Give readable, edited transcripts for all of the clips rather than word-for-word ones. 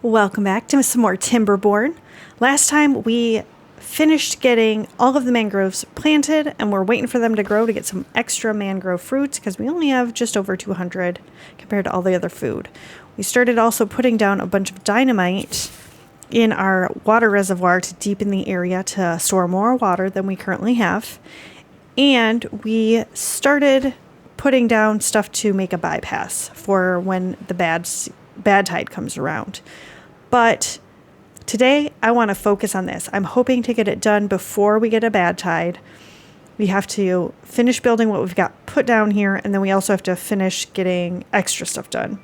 Welcome back to some more Timberborn. Last time we finished getting all of the mangroves planted and we're waiting for them to grow to get some extra mangrove fruits because we only have just over 200 compared to all the other food. We started also putting down a bunch of dynamite in our water reservoir to deepen the area to store more water than we currently have. And we started putting down stuff to make a bypass for when the bad tide comes around. But today I want to focus on this. I'm hoping to get it done before we get a bad tide. We have to finish building what we've got put down here, and then we also have to finish getting extra stuff done.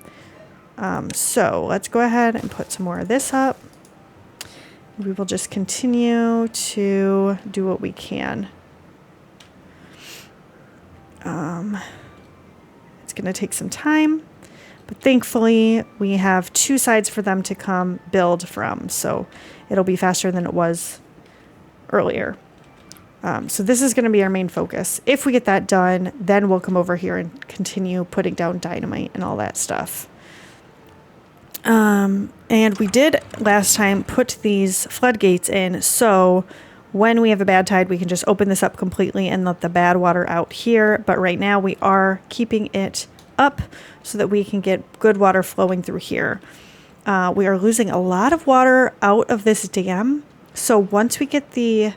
So let's go ahead and put some more of this up. We will just continue to do what we can. It's going to take some time. But thankfully, we have two sides for them to come build from, so it'll be faster than it was earlier. So this is going to be our main focus. If we get that done, then we'll come over here and continue putting down dynamite and all that stuff. And we did last time put these floodgates in, so when we have a bad tide, we can just open this up completely and let the bad water out here. But right now, we are keeping it up so that we can get good water flowing through here. We are losing a lot of water out of this dam. So once we get the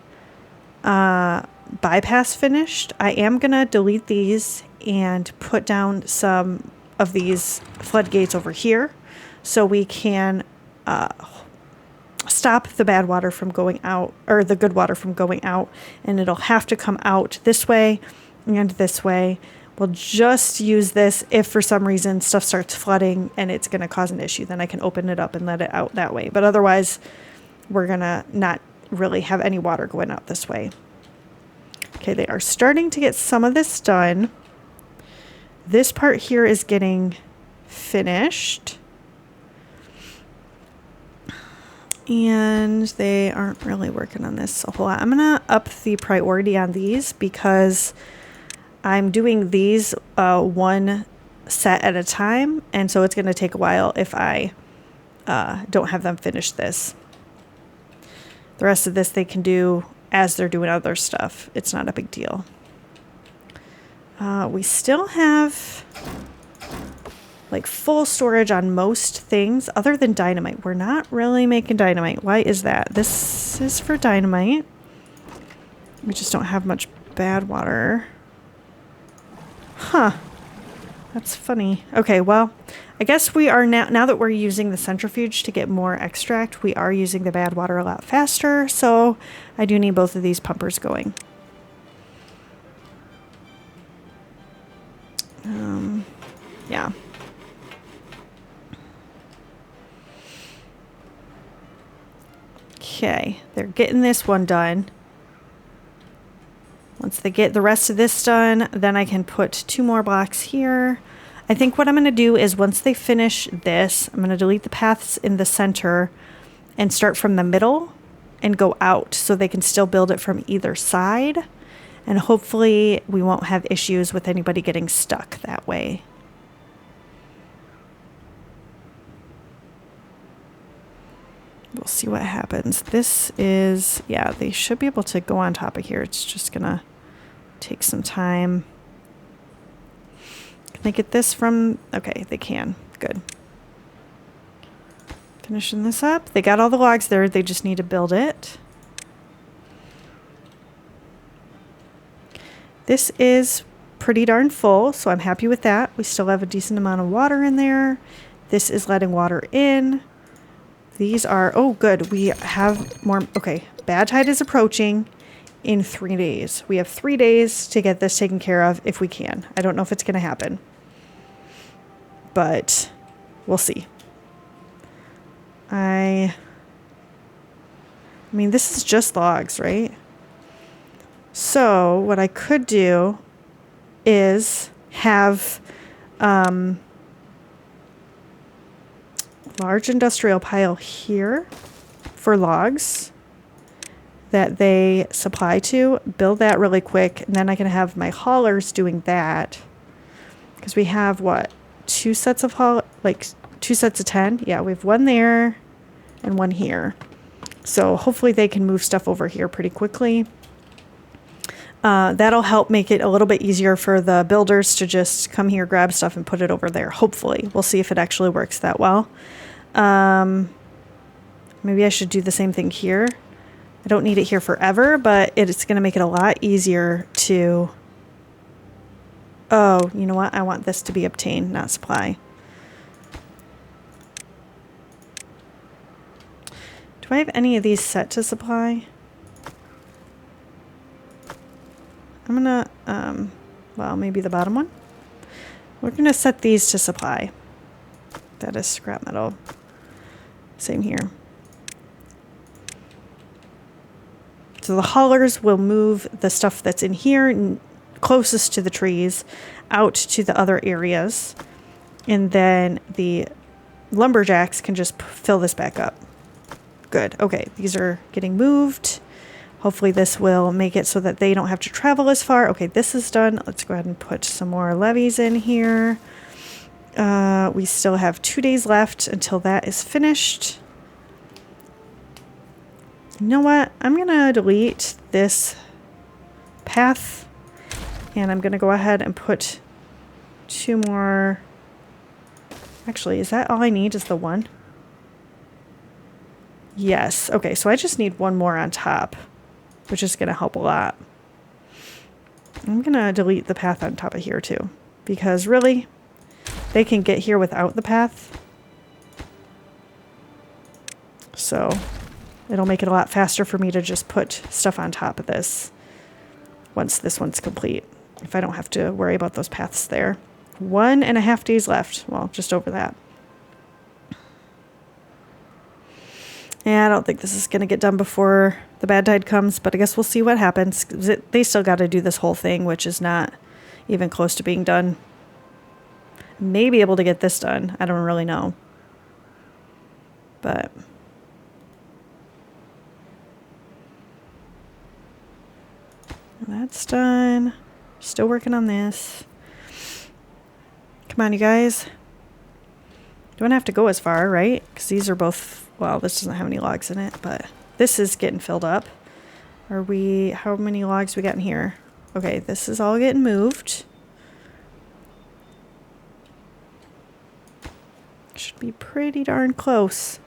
bypass finished, I am going to delete these and put down some of these floodgates over here so we can stop the bad water from going out, or the good water from going out, and it'll have to come out this way and this way. We'll just use this if for some reason stuff starts flooding and it's going to cause an issue. Then I can open it up and let it out that way. But otherwise, we're going to not really have any water going out this way. Okay, they are starting to get some of this done. This part here is getting finished. And they aren't really working on this a whole lot. I'm going to up the priority on these because I'm doing these one set at a time, and so it's going to take a while if I don't have them finish this. The rest of this they can do as they're doing other stuff. It's not a big deal. We still have like full storage on most things other than dynamite. We're not really making dynamite. Why is that? This is for dynamite. We just don't have much bad water. Huh. That's funny. Okay, well, I guess we are now that we're using the centrifuge to get more extract, we are using the bad water a lot faster, so I do need both of these pumpers going. Yeah. Okay, they're getting this one done. Once they get the rest of this done, then I can put 2 more blocks here. I think what I'm going to do is once they finish this, I'm going to delete the paths in the center and start from the middle and go out so they can still build it from either side. And hopefully we won't have issues with anybody getting stuck that way. We'll see what happens. This is, yeah, they should be able to go on top of here. It's just gonna take some time. Can they get this from, okay, they can, good. Finishing this up. They got all the logs there, they just need to build it. This is pretty darn full, so I'm happy with that. We still have a decent amount of water in there. This is letting water in. These are, oh good, we have more, okay, bad tide is approaching in 3 days. We have 3 days to get this taken care of if we can. I don't know if it's going to happen, but we'll see. I mean, this is just logs, right? So what I could do is have, large industrial pile here for logs that they supply to, build that really quick, and then I can have my haulers doing that because we have what, 2 sets of 2 sets of 10. Yeah, we have one there and one here. So hopefully they can move stuff over here pretty quickly. That'll help make it a little bit easier for the builders to just come here, grab stuff, and put it over there. Hopefully. We'll see if it actually works that well. Maybe I should do the same thing here. I don't need it here forever, but it's going to make it a lot easier to... Oh, you know what? I want this to be obtained, not supply. Do I have any of these set to supply? I'm gonna, well, maybe the bottom one. We're gonna set these to supply. That is scrap metal. Same here. So the haulers will move the stuff that's in here closest to the trees out to the other areas. And then the lumberjacks can just fill this back up. Good. Okay, these are getting moved. Hopefully this will make it so that they don't have to travel as far. Okay, this is done. Let's go ahead and put some more levees in here. We still have 2 days left until that is finished. You know what? I'm going to delete this path. And I'm going to go ahead and put 2 more. Actually, is that all I need is the one? Yes. Okay, so I just need 1 more on top, which is going to help a lot. I'm going to delete the path on top of here too, because really, they can get here without the path. So it'll make it a lot faster for me to just put stuff on top of this once this one's complete, if I don't have to worry about those paths there. 1.5 days left. Well, just over that. Yeah, I don't think this is going to get done before the Badtide comes, but I guess we'll see what happens. They still got to do this whole thing, which is not even close to being done. May be able to get this done. I don't really know. But that's done. Still working on this. Come on, you guys. Don't have to go as far, right? Because these are both... Well, this doesn't have any logs in it, but this is getting filled up. Are we... How many logs we got in here? Okay, this is all getting moved. Should be pretty darn close.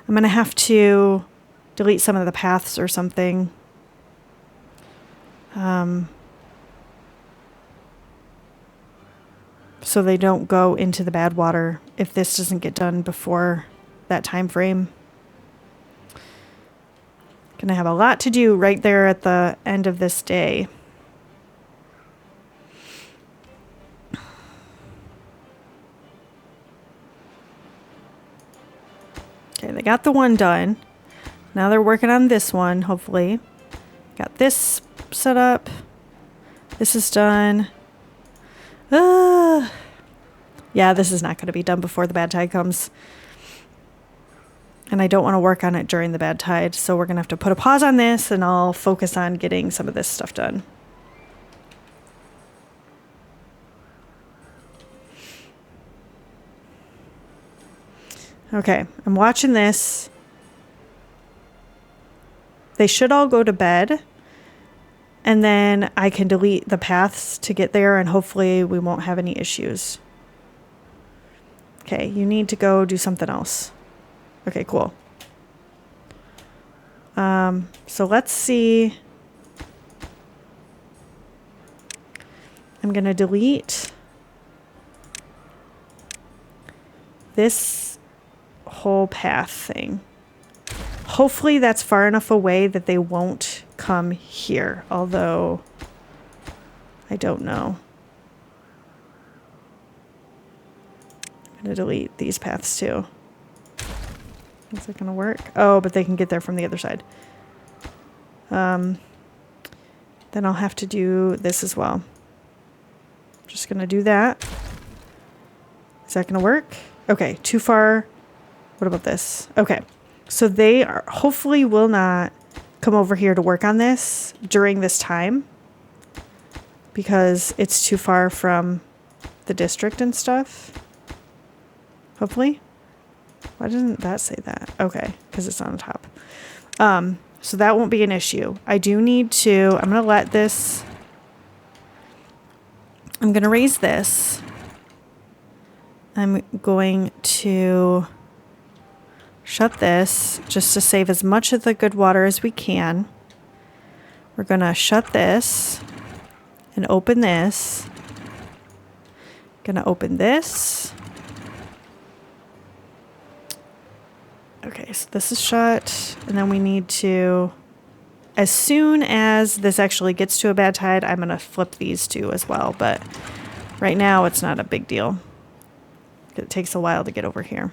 I'm going to have to delete some of the paths or something. So they don't go into the badwater if this doesn't get done before that time frame. Gonna have a lot to do right there at the end of this day. Okay, they got the one done. Now they're working on this one, hopefully. Got this set up. This is done. Yeah, this is not going to be done before the Badtide comes. And I don't want to work on it during the Badtide, so we're going to have to put a pause on this, and I'll focus on getting some of this stuff done. Okay, I'm watching this. They should all go to bed. And then I can delete the paths to get there, and hopefully we won't have any issues. Okay, you need to go do something else. Okay, cool. So let's see. I'm going to delete this whole path thing. Hopefully that's far enough away that they won't come here, although I don't know. I'm going to delete these paths too. Is it going to work? Oh, but they can get there from the other side. Then I'll have to do this as well. Just going to do that. Is that going to work? Okay, too far. What about this? Okay, so they are hopefully will not come over here to work on this during this time because it's too far from the district and stuff. hopefully. Why doesn't that say that? Okay, because it's on the top. So that won't be an issue. I do need to, I'm going to let this, I'm going to raise this. I'm going to shut this just to save as much of the good water as we can. We're going to shut this and open this. Going to open this. Okay, so this is shut, and then we need to, as soon as this actually gets to a bad tide, I'm going to flip these two as well, but right now it's not a big deal. It takes a while to get over here.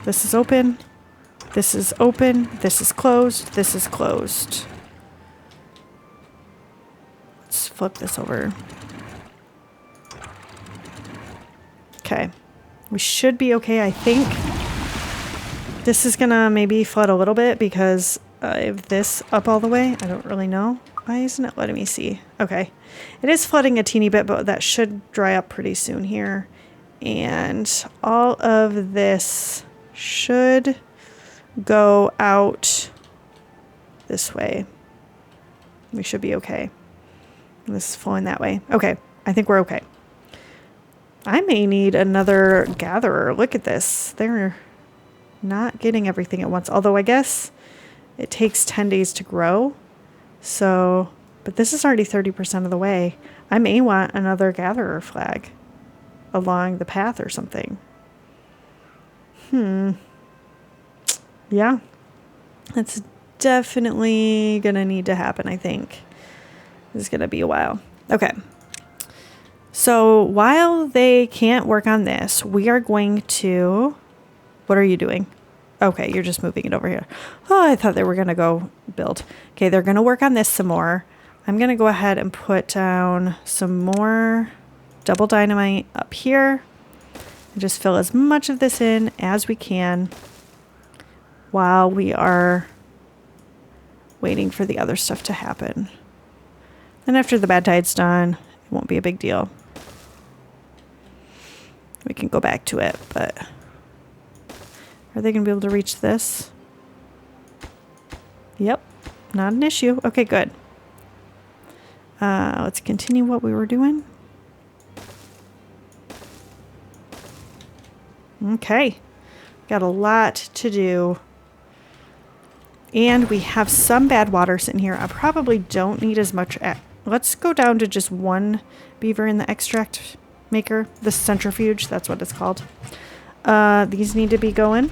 This is open. This is open. This is closed. This is closed. Let's flip this over. Okay. We should be okay, I think. This is gonna maybe flood a little bit because I have this up all the way. I don't really know. Why isn't it letting me see? Okay. It is flooding a teeny bit, but that should dry up pretty soon here. And all of this should go out this way. We should be okay. This is flowing that way. Okay. I think we're okay. I may need another gatherer. Look at this. They're not getting everything at once. Although I guess it takes 10 days to grow. So, but this is already 30% of the way. I may want another gatherer flag along the path or something. Yeah. That's definitely going to need to happen, I think. This is going to be a while. Okay. So while they can't work on this, we are going to... What are you doing? Okay, you're just moving it over here. Oh, I thought they were going to go build. Okay, they're going to work on this some more. I'm going to go ahead and put down some more double dynamite up here. And just fill as much of this in as we can while we are waiting for the other stuff to happen. And after the bad tide's done, it won't be a big deal. We can go back to it, but are they going to be able to reach this? Yep, not an issue. Okay, good. Let's continue what we were doing. Okay, got a lot to do. And we have some bad water sitting here. I probably don't need as much. Let's go down to just one beaver in the extract maker. The centrifuge, that's what it's called. These need to be going.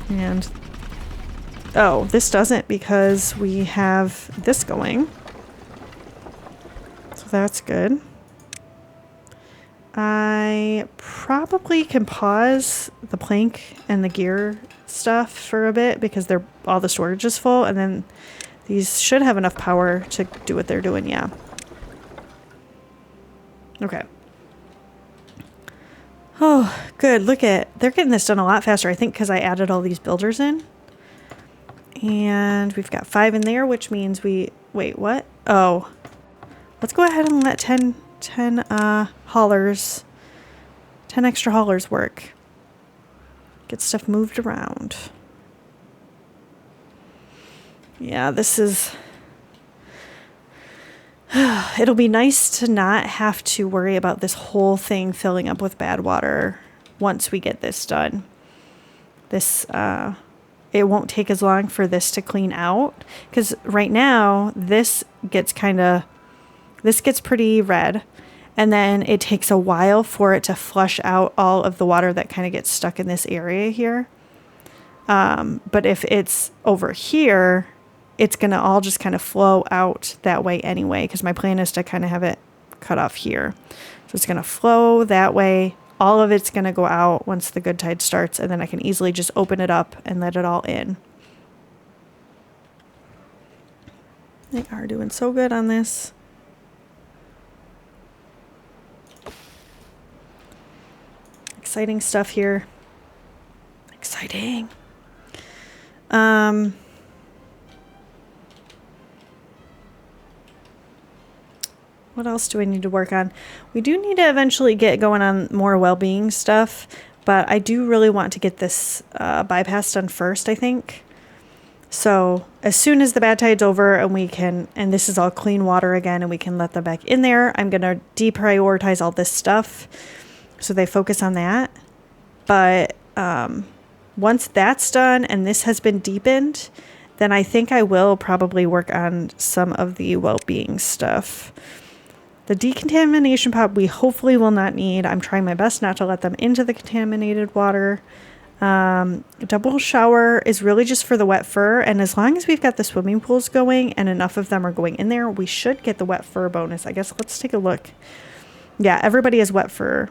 And, oh, this doesn't because we have this going. So that's good. I probably can pause the plank and the gear stuff for a bit because they're all the storage is full, and then these should have enough power to do what they're doing. Yeah. Okay. Oh, good. Look at, they're getting this done a lot faster, I think, because I added all these builders in. And we've got 5 in there, which means we, wait, what? Oh, let's go ahead and let 10 haulers, 10 extra haulers work. Get stuff moved around. Yeah, this is... It'll be nice to not have to worry about this whole thing filling up with bad water once we get this done. This, it won't take as long for this to clean out. Because right now, this gets pretty red. And then it takes a while for it to flush out all of the water that kind of gets stuck in this area here. But if it's over here, it's going to all just kind of flow out that way anyway, because my plan is to kind of have it cut off here. So it's going to flow that way. All of it's going to go out once the good tide starts, and then I can easily just open it up and let it all in. They are doing so good on this. Exciting stuff here. Exciting. what else do I need to work on? We do need to eventually get going on more well-being stuff, but I do really want to get this bypass done first, I think. So as soon as the bad tide's over and we can, and this is all clean water again, and we can let them back in there, I'm going to deprioritize all this stuff so they focus on that. But once that's done and this has been deepened, then I think I will probably work on some of the well-being stuff. The decontamination pot we hopefully will not need. I'm trying my best not to let them into the contaminated water. Double shower is really just for the wet fur, and as long as we've got the swimming pools going and enough of them are going in there, we should get the wet fur bonus. I guess let's take a look. Yeah, everybody has wet fur.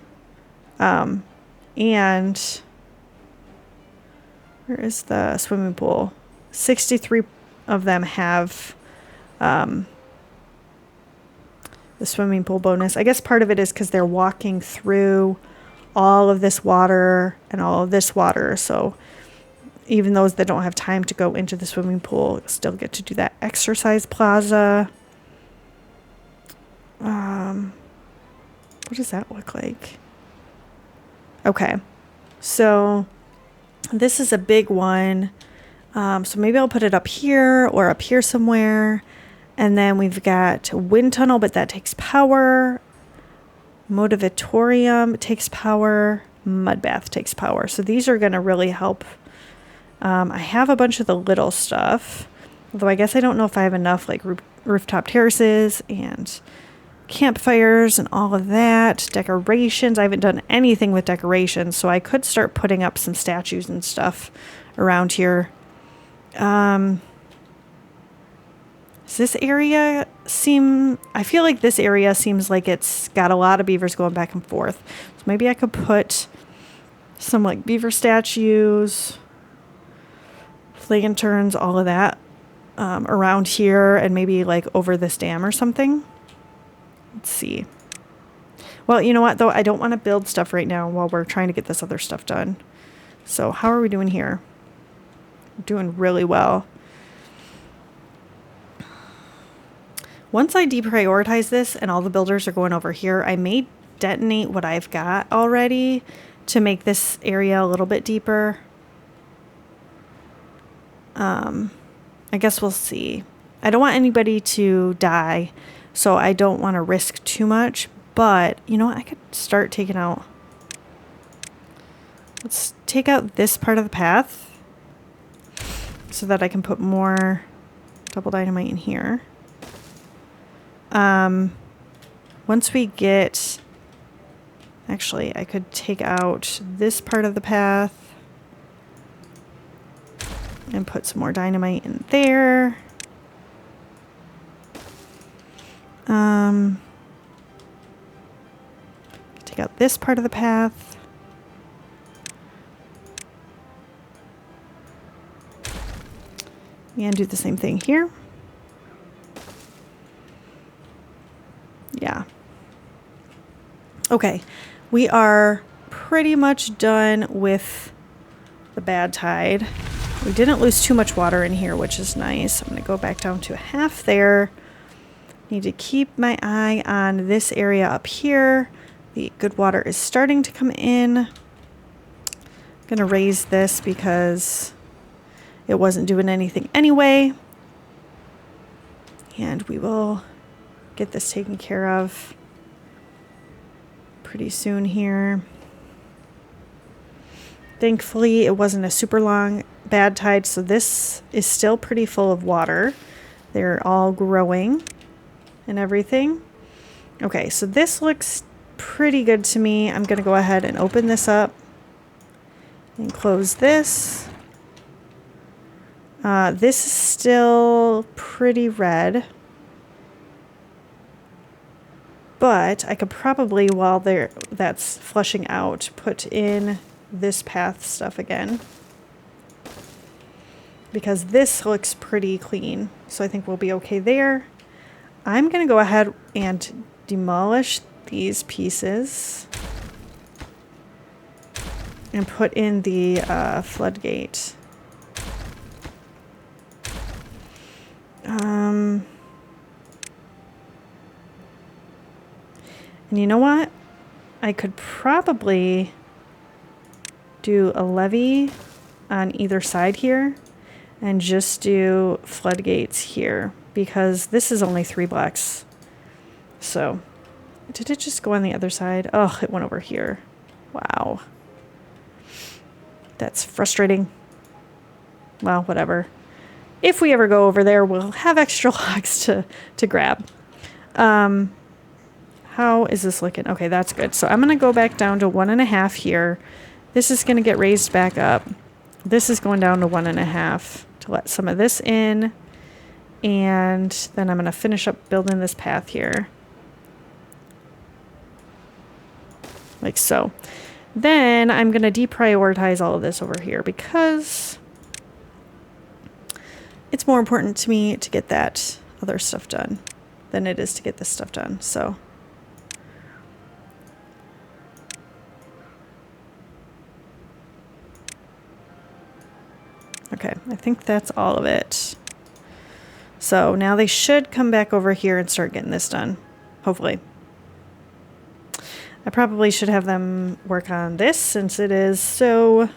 And where is the swimming pool? 63 of them have the swimming pool bonus. I guess part of it is because they're walking through all of this water and all of this water. So even those that don't have time to go into the swimming pool still get to do that exercise plaza. What does that look like? Okay. So this is a big one. So maybe I'll put it up here or up here somewhere. And then we've got wind tunnel, but that takes power. Motivatorium takes power. Mud bath takes power. So these are going to really help. I have a bunch of the little stuff, although I guess I don't know if I have enough, like rooftop terraces and campfires and all of that. Decorations. I haven't done anything with decorations, so I could start putting up some statues and stuff around here. Does this area I feel like this area seems like it's got a lot of beavers going back and forth. So maybe I could put some like beaver statues, lanterns, all of that around here, and maybe like over this dam or something. Let's see. Well, you know what though? I don't want to build stuff right now while we're trying to get this other stuff done. So how are we doing here? We're doing really well. Once I deprioritize this and all the builders are going over here, I may detonate what I've got already to make this area a little bit deeper. I guess we'll see. I don't want anybody to die, so I don't want to risk too much. But, you know what? I could start taking out... Let's take out this part of the path so that I can put more double dynamite in here. Once we get... Actually, I could take out this part of the path and put some more dynamite in there. Take out this part of the path. And do the same thing here. Yeah. Okay. We are pretty much done with the Badtide. We didn't lose too much water in here, which is nice. I'm going to go back down to half there. Need to keep my eye on this area up here. The good water is starting to come in. I'm going to raise this because it wasn't doing anything anyway. And we will get this taken care of pretty soon here. Thankfully, it wasn't a super long bad tide, so this is still pretty full of water. They're all growing and everything. Okay, so this looks pretty good to me. I'm going to go ahead and open this up and close this. This is still pretty red. But I could probably, while that's flushing out, put in this path stuff again. Because this looks pretty clean. So I think we'll be okay there. I'm going to go ahead and demolish these pieces. And put in the floodgate. And you know what? I could probably do a levee on either side here and just do floodgates here because this is only 3 blocks. So, did it just go on the other side? Oh, it went over here. Wow. That's frustrating. Well, whatever. If we ever go over there, we'll have extra logs to grab. How is this looking? Okay, that's good. So I'm going to go back down to 1.5 here. This is going to get raised back up. This is going down to 1.5 to let some of this in. And then I'm going to finish up building this path here. Like so. Then I'm going to deprioritize all of this over here because it's more important to me to get that other stuff done than it is to get this stuff done. So okay, I think that's all of it. So now they should come back over here and start getting this done, hopefully. I probably should have them work on this since it is so,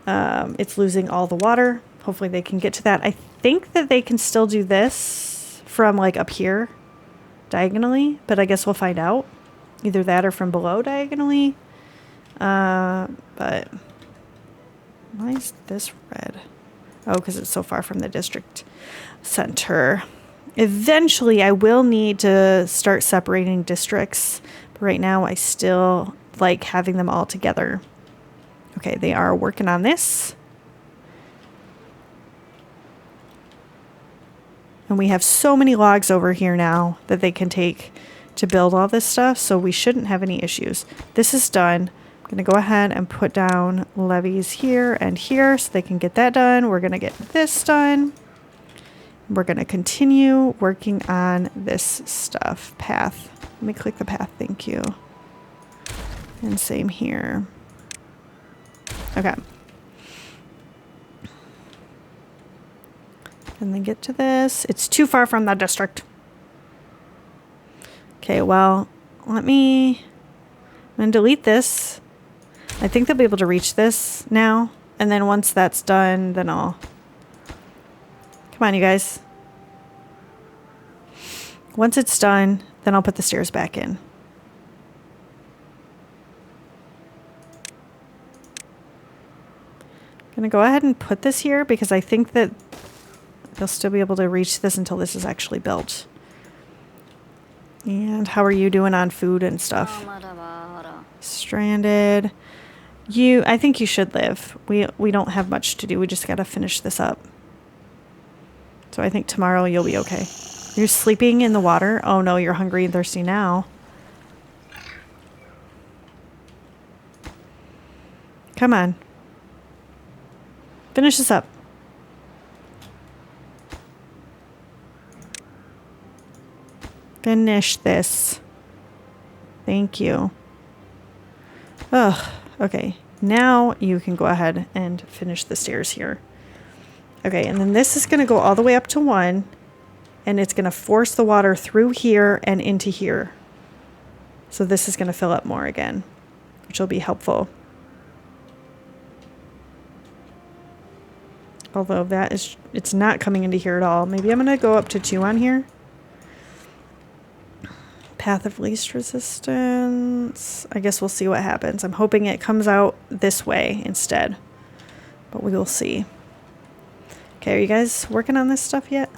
it's losing all the water. Hopefully they can get to that. I think that they can still do this from like up here diagonally, but I guess we'll find out. Either that or from below diagonally. But why is this red? Oh, because it's so far from the district center. Eventually, I will need to start separating districts. But right now, I still like having them all together. Okay, they are working on this. And we have so many logs over here now that they can take to build all this stuff. So we shouldn't have any issues. This is done. I'm going to go ahead and put down levees here and here so they can get that done. We're going to get this done. We're going to continue working on this stuff. Path. Let me click the path. Thank you. And same here. Okay. And then get to this. It's too far from the district. Okay, well, I'm going to delete this. I think they'll be able to reach this now. And then once that's done, then I'll... Come on, you guys. Once it's done, then I'll put the stairs back in. I'm going to go ahead and put this here because I think that they'll still be able to reach this until this is actually built. And how are you doing on food and stuff? Stranded. I think you should live. We don't have much to do. We just got to finish this up. So I think tomorrow you'll be okay. You're sleeping in the water? Oh no, you're hungry and thirsty now. Come on. Finish this up. Finish this. Thank you. Ugh. Okay. Now you can go ahead and finish the stairs here. Okay, and then this is going to go all the way up to 1. And it's going to force the water through here and into here. So this is going to fill up more again, which will be helpful. Although it's not coming into here at all. Maybe I'm going to go up to 2 on here. Path of least resistance. I guess we'll see what happens. I'm hoping it comes out this way instead. But we will see. Okay, are you guys working on this stuff yet?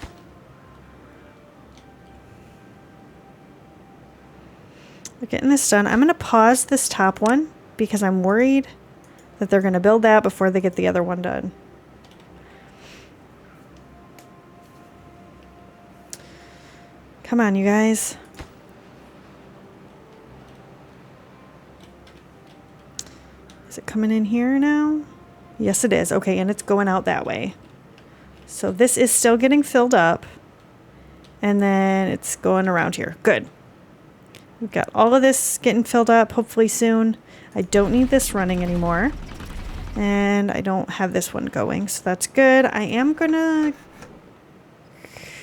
We're getting this done. I'm going to pause this top one because I'm worried that they're going to build that before they get the other one done. Come on, you guys. Is it coming in here now? Yes, it is. Okay, and it's going out that way. So this is still getting filled up. And then it's going around here. Good. We've got all of this getting filled up hopefully soon. I don't need this running anymore. And I don't have this one going, so that's good. I am going to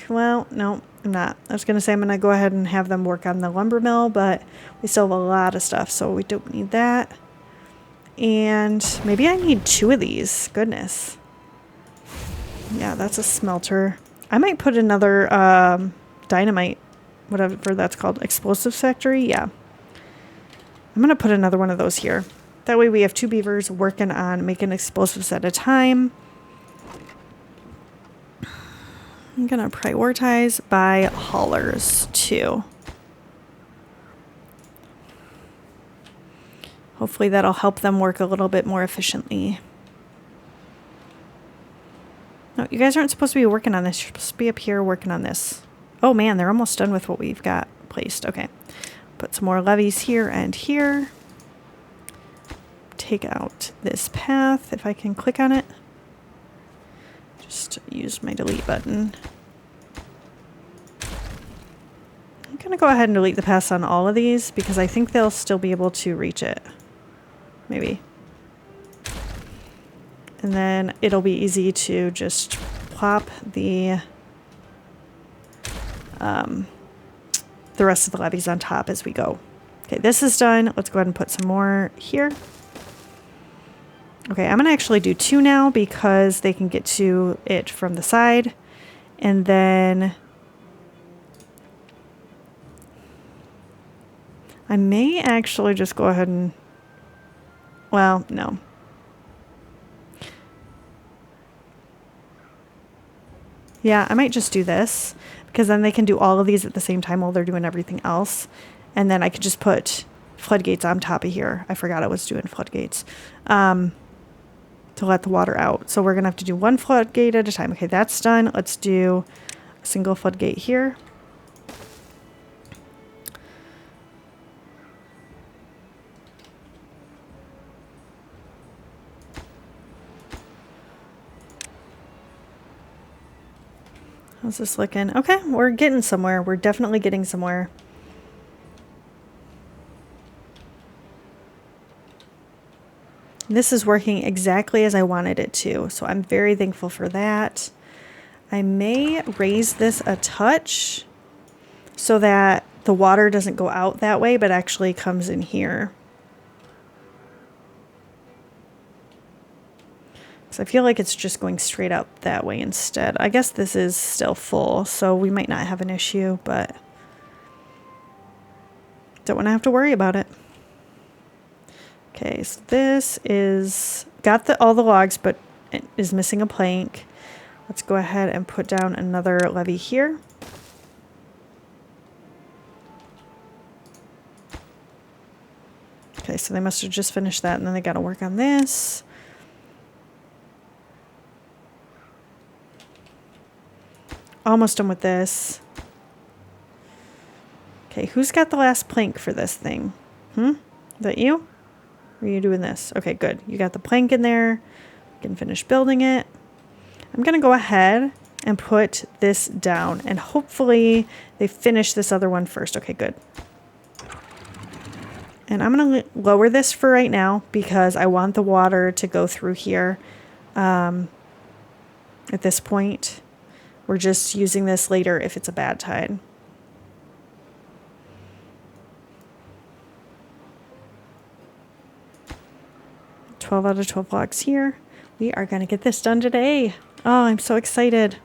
well, no, I'm not. I was going to say I'm going to go ahead and have them work on the lumber mill, but we still have a lot of stuff, so we don't need that. And maybe I need 2 of these. Goodness. Yeah, that's a smelter. I might put another dynamite, whatever that's called, explosive factory. Yeah. I'm going to put another one of those here. That way we have 2 beavers working on making explosives at a time. I'm going to prioritize by haulers too. Hopefully that'll help them work a little bit more efficiently. No, you guys aren't supposed to be working on this. You're supposed to be up here working on this. Oh man, they're almost done with what we've got placed. Okay. Put some more levees here and here. Take out this path if I can click on it. Just use my delete button. I'm going to go ahead and delete the paths on all of these because I think they'll still be able to reach it. Maybe. And then it'll be easy to just plop the rest of the levees on top as we go. Okay, this is done. Let's go ahead and put some more here. Okay, I'm going to actually do 2 now because they can get to it from the side. And then I may actually just go ahead and, well, no. Yeah, I might just do this because then they can do all of these at the same time while they're doing everything else. And then I could just put floodgates on top of here. I forgot I was doing floodgates to let the water out. So we're going to have to do 1 floodgate at a time. Okay, that's done. Let's do a single floodgate here. How's this looking? Okay, we're getting somewhere. We're definitely getting somewhere. This is working exactly as I wanted it to, so I'm very thankful for that. I may raise this a touch so that the water doesn't go out that way, but actually comes in here. So I feel like it's just going straight up that way instead. I guess this is still full, so we might not have an issue, but don't want to have to worry about it. Okay, so this is got all the logs, but it is missing a plank. Let's go ahead and put down another levee here. Okay, so they must have just finished that, and then they got to work on this. Almost done with this. Okay, who's got the last plank for this thing? Is that you? Or are you doing this? Okay, good. You got the plank in there. You can finish building it. I'm going to go ahead and put this down, and hopefully they finish this other one first. Okay, good. And I'm going to lower this for right now because I want the water to go through here at this point. We're just using this later if it's a bad tide. $12 out of 12 logs here. We are going to get this done today. Oh, I'm so excited.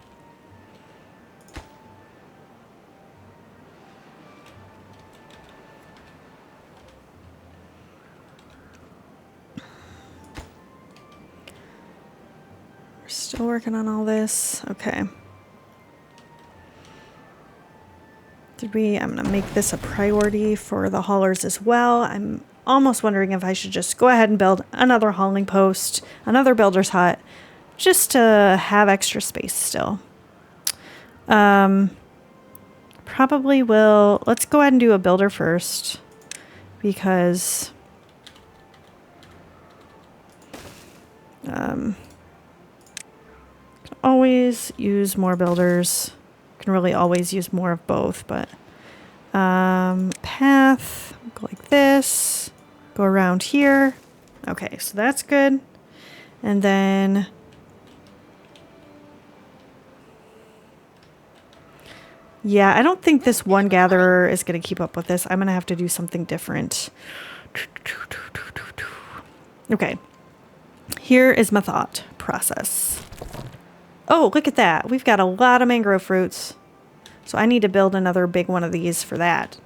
We're still working on all this. Okay. I'm going to make this a priority for the haulers as well. I'm almost wondering if I should just go ahead and build another hauling post, another builder's hut, just to have extra space still. Probably will, let's go ahead and do a builder first because can always use more builders. Can really always use more of both, but path, go like this, go around here. Okay, so that's good. And then Yeah, I don't think this one gatherer is going to keep up with this. I'm going to have to do something different. Okay. Here is my thought process. Oh, look at that. We've got a lot of mangrove fruits. So I need to build another big one of these for that.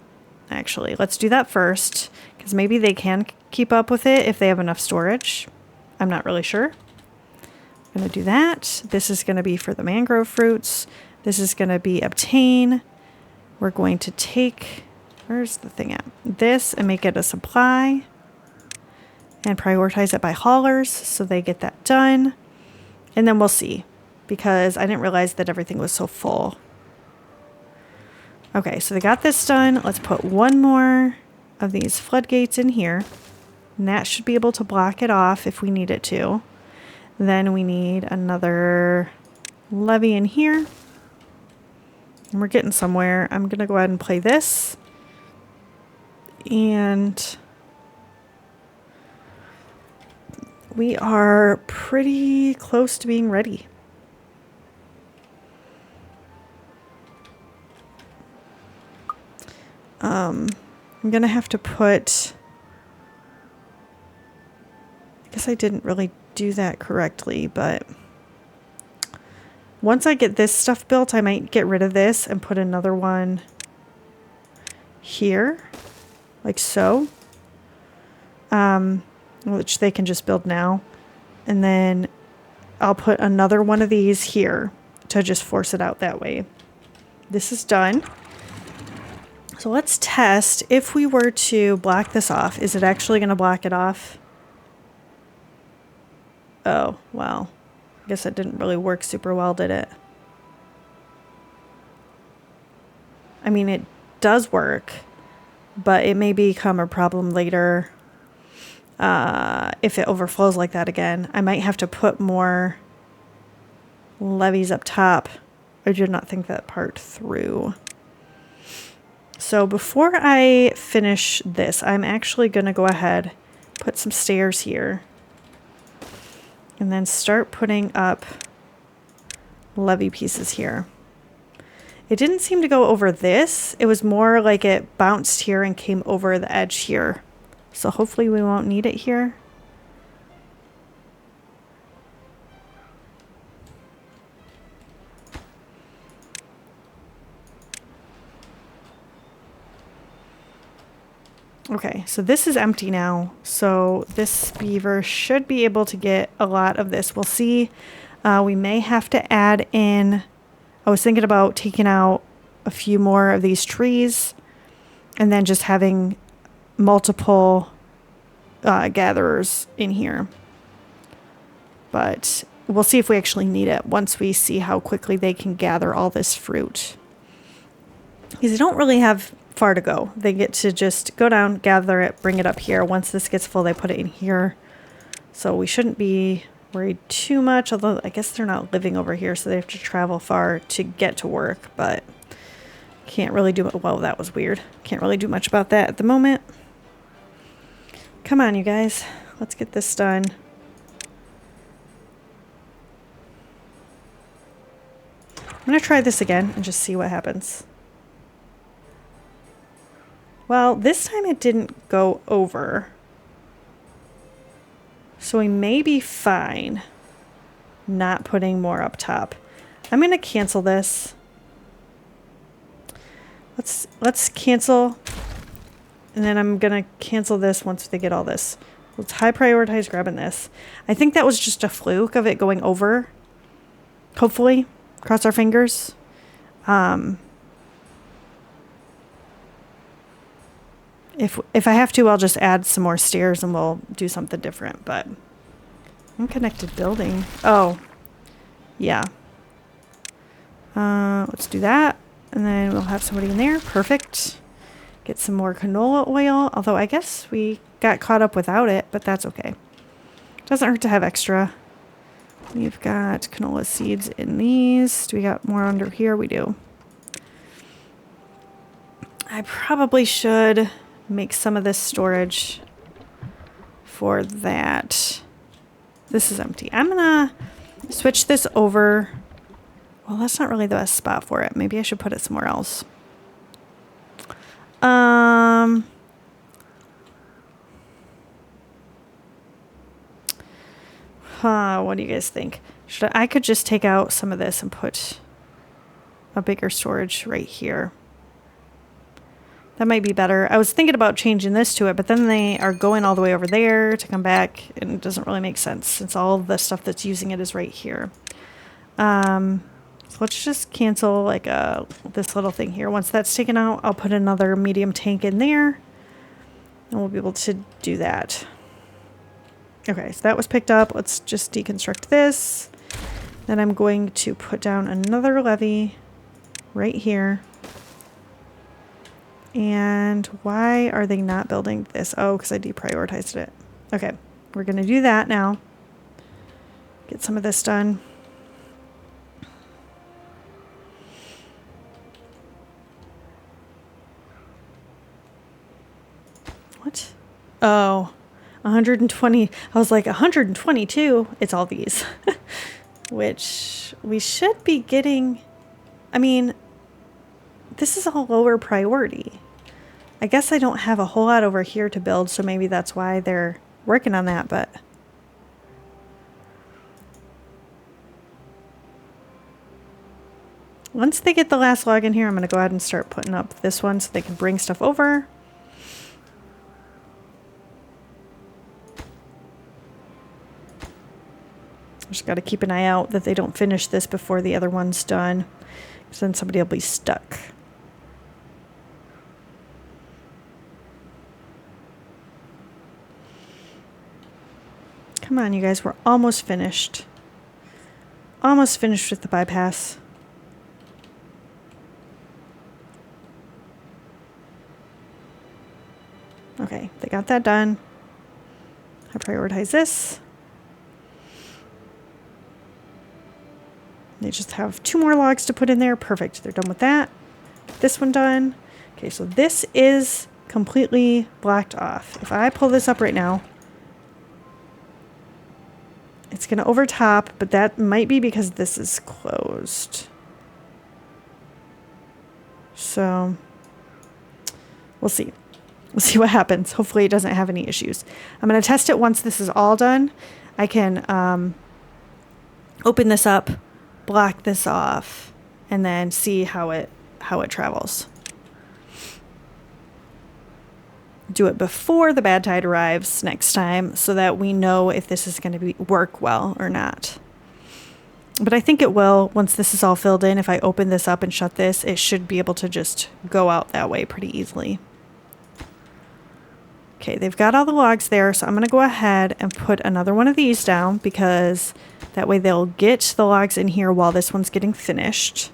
Actually, let's do that first, because maybe they can keep up with it if they have enough storage. I'm not really sure. I'm going to do that. This is going to be for the mangrove fruits. This is going to be obtain. We're going to take, where's the thing at? This and make it a supply and prioritize it by haulers so they get that done. And then we'll see, because I didn't realize that everything was so full. Okay, so they got this done. Let's put one more of these floodgates in here. And that should be able to block it off if we need it to. Then we need another levee in here. And we're getting somewhere. I'm going to go ahead and play this. And we are pretty close to being ready. I'm going to have to put... I guess I didn't really do that correctly, but once I get this stuff built, I might get rid of this and put another one here, like so, which they can just build now. And then I'll put another one of these here to just force it out that way. This is done. So let's test if we were to block this off. Is it actually going to block it off? Oh, well, I guess it didn't really work super well, did it? I mean, it does work, but it may become a problem later if it overflows like that again. I might have to put more levees up top. I did not think that part through. So before I finish this, I'm actually going to go ahead, put some stairs here. And then start putting up levee pieces here. It didn't seem to go over this. It was more like it bounced here and came over the edge here. So hopefully we won't need it here. Okay, so this is empty now. So this beaver should be able to get a lot of this. We'll see. We may have to add in, I was thinking about taking out a few more of these trees and then just having multiple gatherers in here. But we'll see if we actually need it once we see how quickly they can gather all this fruit. Because they don't really have far to go. They get to just go down, gather it, bring it up here. Once this gets full, they put it in here. So we shouldn't be worried too much, although I guess they're not living over here, so they have to travel far to get to work, but can't really do it. Well, that was weird. Can't really do much about that at the moment. Come on, you guys. Let's get this done. I'm going to try this again and just see what happens. Well, this time it didn't go over. So we may be fine not putting more up top. I'm going to cancel this. Let's cancel. And then I'm going to cancel this once they get all this. Let's high prioritize grabbing this. I think that was just a fluke of it going over. Hopefully. Cross our fingers. If I have to, I'll just add some more stairs and we'll do something different, but unconnected building. Oh, yeah. Let's do that. And then we'll have somebody in there. Perfect. Get some more canola oil. Although I guess we got caught up without it, but that's okay. Doesn't hurt to have extra. We've got canola seeds in these. Do we got more under here? We do. I probably should make some of this storage for that. This is empty. I'm gonna switch this over Well, that's not really the best spot for it. Maybe I should put it somewhere else. What do you guys think? I could just take out some of this and put a bigger storage right here. That might be better. I was thinking about changing this to it, but then they are going all the way over there to come back, and it doesn't really make sense since all the stuff that's using it is right here. So let's just cancel like this little thing here. Once that's taken out, I'll put another medium tank in there, and we'll be able to do that. Okay, so that was picked up. Let's just deconstruct this. Then I'm going to put down another levee right here. And why are they not building this? Oh, because I deprioritized it. Okay, we're going to do that now. Get some of this done. What? Oh, 120. I was like, 122. It's all these. Which we should be getting. I mean, this is a lower priority. I guess I don't have a whole lot over here to build, so maybe that's why they're working on that, but once they get the last log in here, I'm going to go ahead and start putting up this one so they can bring stuff over. Just got to keep an eye out that they don't finish this before the other one's done, because then somebody will be stuck. Come on, you guys, we're almost finished. Almost finished with the bypass. Okay, they got that done. I prioritize this. They just have 2 more logs to put in there. Perfect, they're done with that. This one done. Okay, so this is completely blocked off. If I pull this up right now, it's going to overtop, but that might be because this is closed. So we'll see. We'll see what happens. Hopefully it doesn't have any issues. I'm going to test it once this is all done. I can open this up, block this off, and then see how it travels. Do it before the Badtide arrives next time so that we know if this is going to work well or not. But I think it will once this is all filled in. If I open this up and shut this, it should be able to just go out that way pretty easily. Okay, they've got all the logs there, so I'm going to go ahead and put another one of these down because that way they'll get the logs in here while this one's getting finished.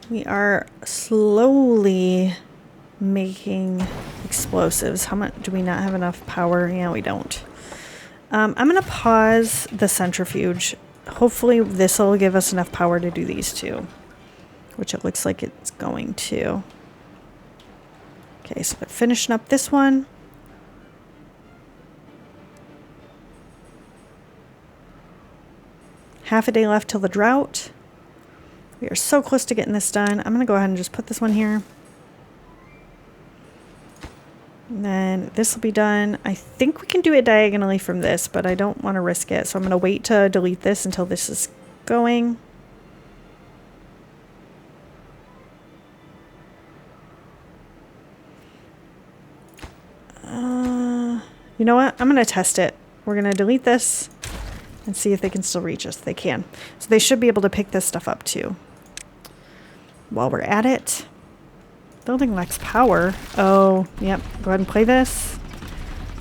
We are slowly making explosives. How much do we not have enough power? Yeah, we don't. I'm going to pause the centrifuge. Hopefully this will give us enough power to do these two, which it looks like it's going to. Okay, so they're finishing up this one. Half a day left till the drought. We are so close to getting this done. I'm going to go ahead and just put this one here. And then this will be done. I think we can do it diagonally from this, but I don't want to risk it. So I'm going to wait to delete this until this is going. You know what? I'm going to test it. We're going to delete this and see if they can still reach us. They can. So they should be able to pick this stuff up too. While we're at it, building lacks power. Oh, yep. Go ahead and play this.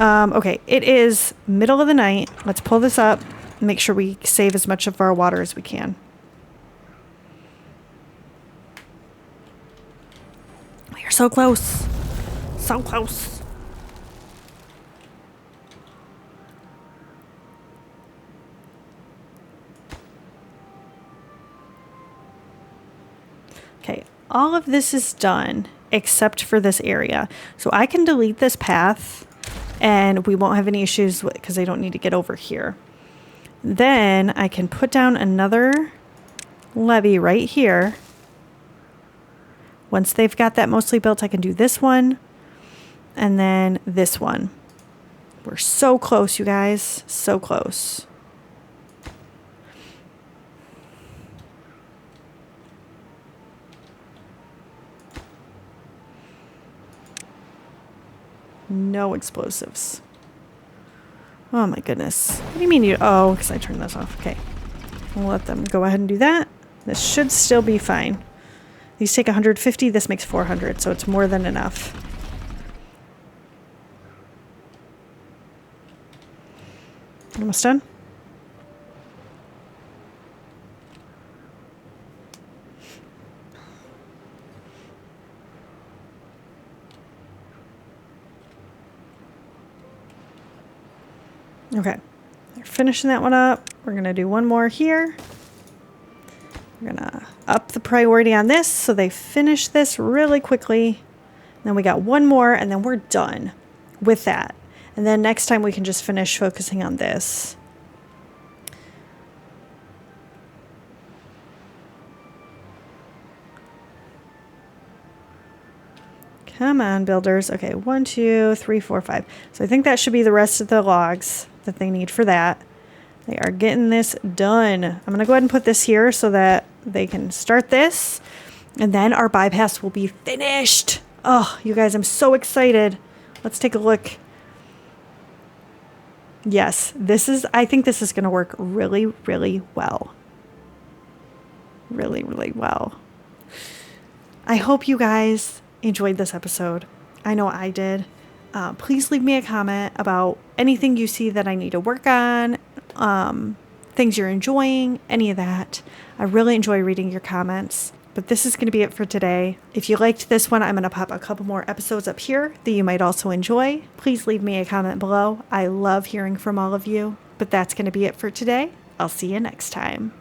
Okay, it is middle of the night. Let's pull this up and make sure we save as much of our water as we can. We are so close. So close. Okay, all of this is done except for this area. So I can delete this path and we won't have any issues because I don't need to get over here. Then I can put down another levee right here. Once they've got that mostly built, I can do this one and then this one. We're so close, you guys, so close. No explosives. Oh my goodness. What do you mean you... Oh, because I turned this off. Okay. We'll let them go ahead and do that. This should still be fine. These take 150. This makes 400, so it's more than enough. Almost done. Okay, they're finishing that one up. We're gonna do one more here. We're gonna up the priority on this so they finish this really quickly. Then we got one more and then we're done with that. And then next time we can just finish focusing on this. Come on, builders. Okay, 1, 2, 3, 4, 5. So I think that should be the rest of the logs that they need for that. They are getting this done. I'm going to go ahead and put this here so that they can start this. And then our bypass will be finished. Oh, you guys, I'm so excited. Let's take a look. Yes, I think this is going to work really, really well. Really, really well. I hope you guys enjoyed this episode. I know I did. Please leave me a comment about anything you see that I need to work on, things you're enjoying, any of that. I really enjoy reading your comments. But this is going to be it for today. If you liked this one, I'm going to pop a couple more episodes up here that you might also enjoy. Please leave me a comment below. I love hearing from all of you. But that's going to be it for today. I'll see you next time.